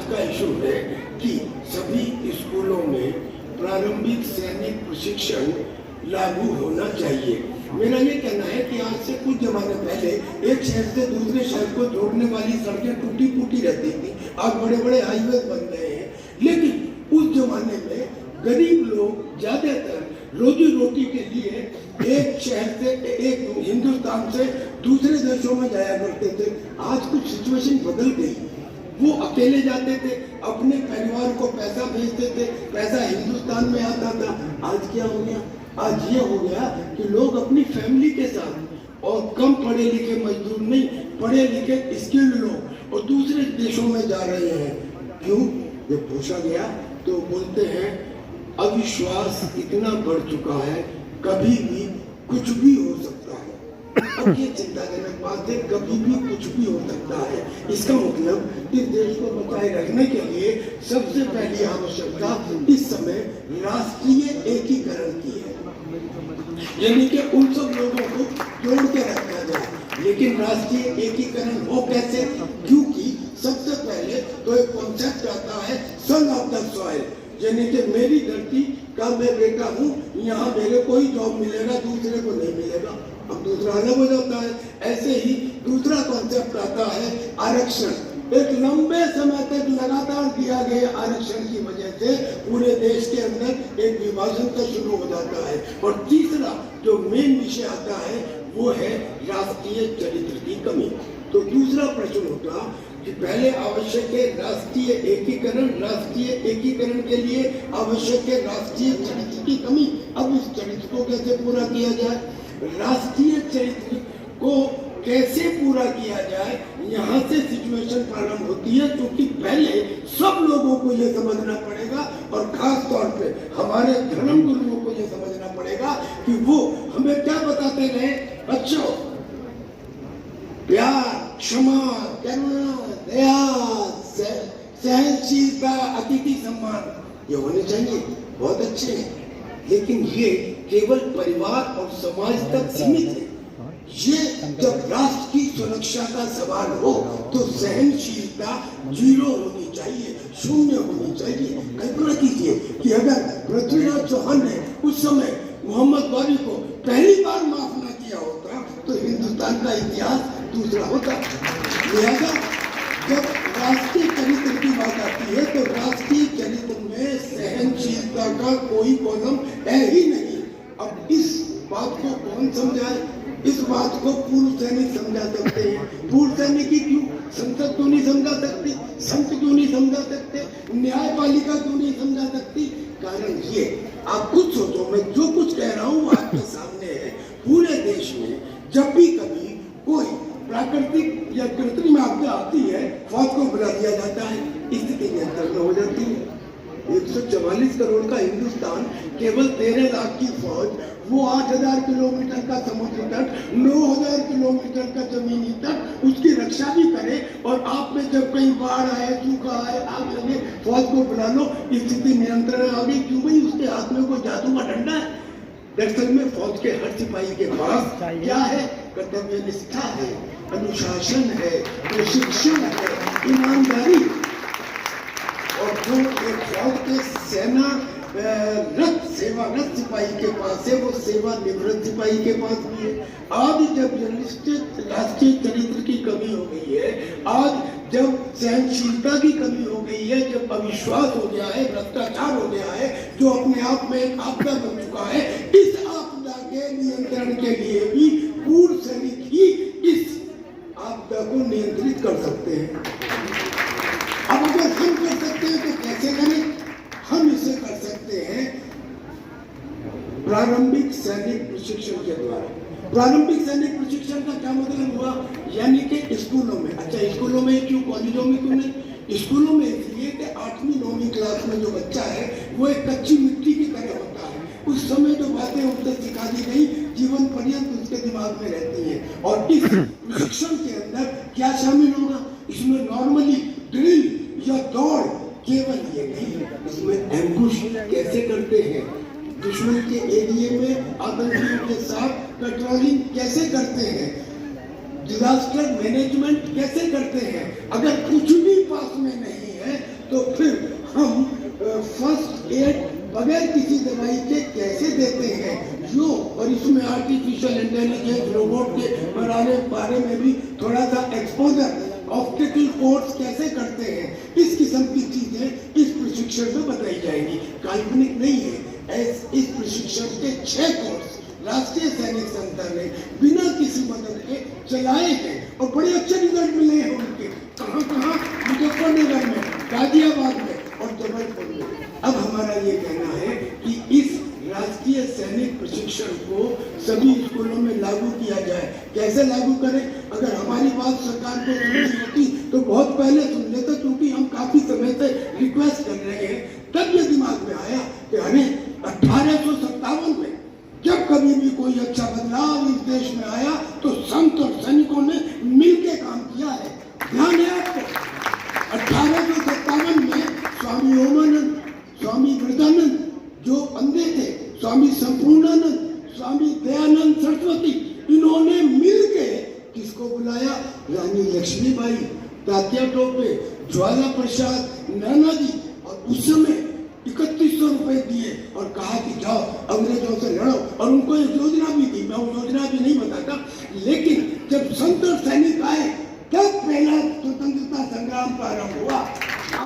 का इशू है कि सभी स्कूलों में प्रारंभिक सैनिक प्रशिक्षण लागू होना चाहिए। मेरा ये कहना है कि आज से कुछ जमाने पहले एक शहर से दूसरे शहर को जोड़ने वाली सड़कें टूटी फूटी रहती थी, आज बड़े बड़े हाईवे बन गए हैं। लेकिन उस जमाने में गरीब लोग ज्यादातर रोजी रोटी के लिए एक शहर से एक हिंदुस्तान से दूसरे देशों में जाया करते थे। आज कुछ सिचुएशन बदल गई, वो अकेले जाते थे, अपने परिवार को पैसा भेजते थे, पैसा हिंदुस्तान में आता था। आज क्या हो गया? आज ये हो गया कि लोग अपनी फैमिली के साथ और कम पढ़े लिखे मजदूर नहीं, पढ़े लिखे स्किल्ड लोग और दूसरे देशों में जा रहे हैं। क्यों? जब पूछा गया तो बोलते हैं अविश्वास इतना बढ़ चुका है, कभी भी कुछ भी हो सकता है। अब ये चिंताजनक बात है, कभी भी कुछ भी हो सकता है। इसका मतलब इस देश को बचाए रखने के लिए सबसे पहली आवश्यकता इस समय राष्ट्रीय एकीकरण की है, यानी कि उन सब लोगों को जोड़ के रखा जाए। लेकिन राष्ट्रीय एकीकरण हो कैसे? क्योंकि सबसे पहले तो एक कॉन्सेप्ट आता है सन ऑफ द सॉइल, यानी कि मेरी धरती का मैं बेटा हूँ, यहाँ मेरे को ही जॉब मिलेगा, दूसरे को नहीं मिलेगा। अब दूसरा अलग हो जाता है। ऐसे ही दूसरा कॉन्सेप्ट आता है आरक्षण। एक लंबे समय तक लगातार दिया गया आरक्षण की वजह से पूरे देश के अंदर एक विभाजन का शुरू हो जाता है। और तीसरा जो मेन विषय आता है वो है राष्ट्रीय चरित्र की कमी। तो दूसरा प्रश्न होगा कि पहले आवश्यक है राष्ट्रीय एकीकरण, राष्ट्रीय एकीकरण के लिए आवश्यक है राष्ट्रीय चरित्र की कमी। अब इस चरित्र को कैसे पूरा किया जाए? राष्ट्रीय चरित्र को कैसे पूरा किया जाए, यहाँ से सिचुएशन प्रारंभ होती है। क्योंकि पहले सब लोगों को ये समझना पड़ेगा और खास तौर पे हमारे धर्म गुरुओं को ये समझना पड़ेगा कि वो हमें क्या बताते रहे, बच्चों प्यार, क्षमा, करुणा, दया, सहनशीलता, अतिथि सम्मान ये होने चाहिए, बहुत अच्छे हैं। लेकिन ये केवल परिवार और समाज तक सीमित है। ये जब राष्ट्र की सुरक्षा का सवाल हो तो सहनशीलता 0 होनी चाहिए, 0 होनी चाहिए। कल्पना कीजिए कि अगर पृथ्वीराज चौहान ने उस समय मोहम्मद गौरी को पहली बार माफ न किया होता तो हिंदुस्तान का इतिहास दूसरा होता। लिहाजा जब राष्ट्रीय चरित्र की बात आती है तो राष्ट्रीय चरित्र में सहनशीलता का कोई कॉलम है ही नहीं। अब इस बात को कौन समझाए? इस बात को पूर्व सैनिक समझा सकते हैं। पूर्व सैनिक ही क्यों? संसद क्यों नहीं समझा सकती? संत क्यों नहीं समझा सकते? न्यायपालिका क्यों नहीं समझा सकती? कारण ये, आप खुद सोचो, मैं जो कुछ कह रहा हूँ आपके सामने है। पूरे देश में जब भी कभी कोई प्राकृतिक या कृत्रिम आपदा आती है, फौज को बुला दिया जाता है, स्थिति नियंत्रण में हो जाती है। 144 करोड़ का हिंदुस्तान, केवल 13 लाख की फौज, वो 8000 किलोमीटर का समुद्र तट, 9000 किलोमीटर का जमीनी तट, उसकी रक्षा भी करे। और आप में जब कहीं बाढ़ आए, सूखा आए, आग लगे, फौज को बुला लो, स्थिति नियंत्रण में आ गई। क्यों भाई? उसके हाथ में कोई जादू का डंडा है? दरअसल में फौज के हर सिपाही के पास क्या है? कर्तव्य निष्ठा है, अनुशासन है, प्रशिक्षण है, ईमानदारी। और जो एक फौज के सेना रत सेवारत सिपाही के पास है, वो सेवा निवृत्त सिपाही के पास भी है। आज जब राष्ट्रीय चरित्र की कमी हो गई है, आज जब सहनशीलता की कमी हो गई है, जब अविश्वास हो गया है, भ्रष्टाचार हो गया है, जो अपने आप में एक आपदा बन चुका है, इस आपदा के नियंत्रण के लिए भी पूर्व सैनिक ही इस आपदा को नियंत्रित कर सकते हैं। अब अगर हम कर सकते हैं तो कैसे करें? हम इसे कर सकते हैं प्रारंभिक सैनिक प्रशिक्षण के द्वारा। प्रारंभिक सैनिक प्रशिक्षण का क्या मतलब हुआ? यानी कि स्कूलों में। अच्छा, स्कूलों में क्यों, कॉलेजों में क्यों नहीं? स्कूलों में इसलिए कि 8वीं 9वीं क्लास में जो बच्चा है वो एक कच्ची मिट्टी की तरह होता है। उस समय जो बातें उसे सिखा दी गई जीवन पर्यंत उसके दिमाग में रहती हैं। और इस प्रशिक्षण के अंदर क्या शामिल होगा? इसमें नॉर्मली ड्रिल या दौड़ केवल ये नहीं, इसमें एम्बुश कैसे करते हैं, दुश्मन के एरिया में आतंकियों के साथ पेट्रोलिंग कैसे करते हैं, डिजास्टर मैनेजमेंट कैसे करते हैं। अगर कुछ भी पास में नहीं है हम फर्स्ट एड बगैर किसी दवाई के कैसे देते हैं जो, और इसमें आर्टिफिशियल इंटेलिजेंस रोबोट के बारे में भी थोड़ा सा एक्सपोजर, ऑप्टिकल कोर्स कैसे करते हैं, इस किस्म की चीजें इस प्रशिक्षण में बताई जाएंगी। काल्पनिक नहीं है। इस प्रशिक्षण के 6 कोर्स राष्ट्रीय सैनिक संस्था ने बिना किसी मदद के चलाए हैं और बड़े अच्छे रिजल्ट मिले हैं उनके। कहाँ मुजफ्फरनगर में, गाजियाबाद में और जबलपुर में। अब हमारा ये कहना है कि इस राष्ट्रीय सैनिक प्रशिक्षण को सभी स्कूलों में लागू किया जाए। कैसे लागू करें? अगर हमारी बात सरकार को सुननी होती तो बहुत पहले सुन लेते, क्योंकि हम काफी समय से रिक्वेस्ट कर रहे हैं। तब ये दिमाग में आया कि हमें 1857 में जब कभी भी कोई अच्छा बदलाव इस देश में आया तो संत और सैनिकों ने मिलकर काम किया है। ध्यान है आपको, 1857 में स्वामी ओमानंद, स्वामी वृद्धानंद जो अंधे थे, स्वामी संपूर्णानंद, स्वामी दयानंद सरस्वती, इन्होंने मिलके किसको बुलाया? रानी लक्ष्मीबाई, तात्या टोपे, ज्वाला प्रसाद, नानाजी, और उस समय 3100 रुपए दिए और कहा कि जाओ अंग्रेजों से लड़ो, और उनको एक योजना भी दी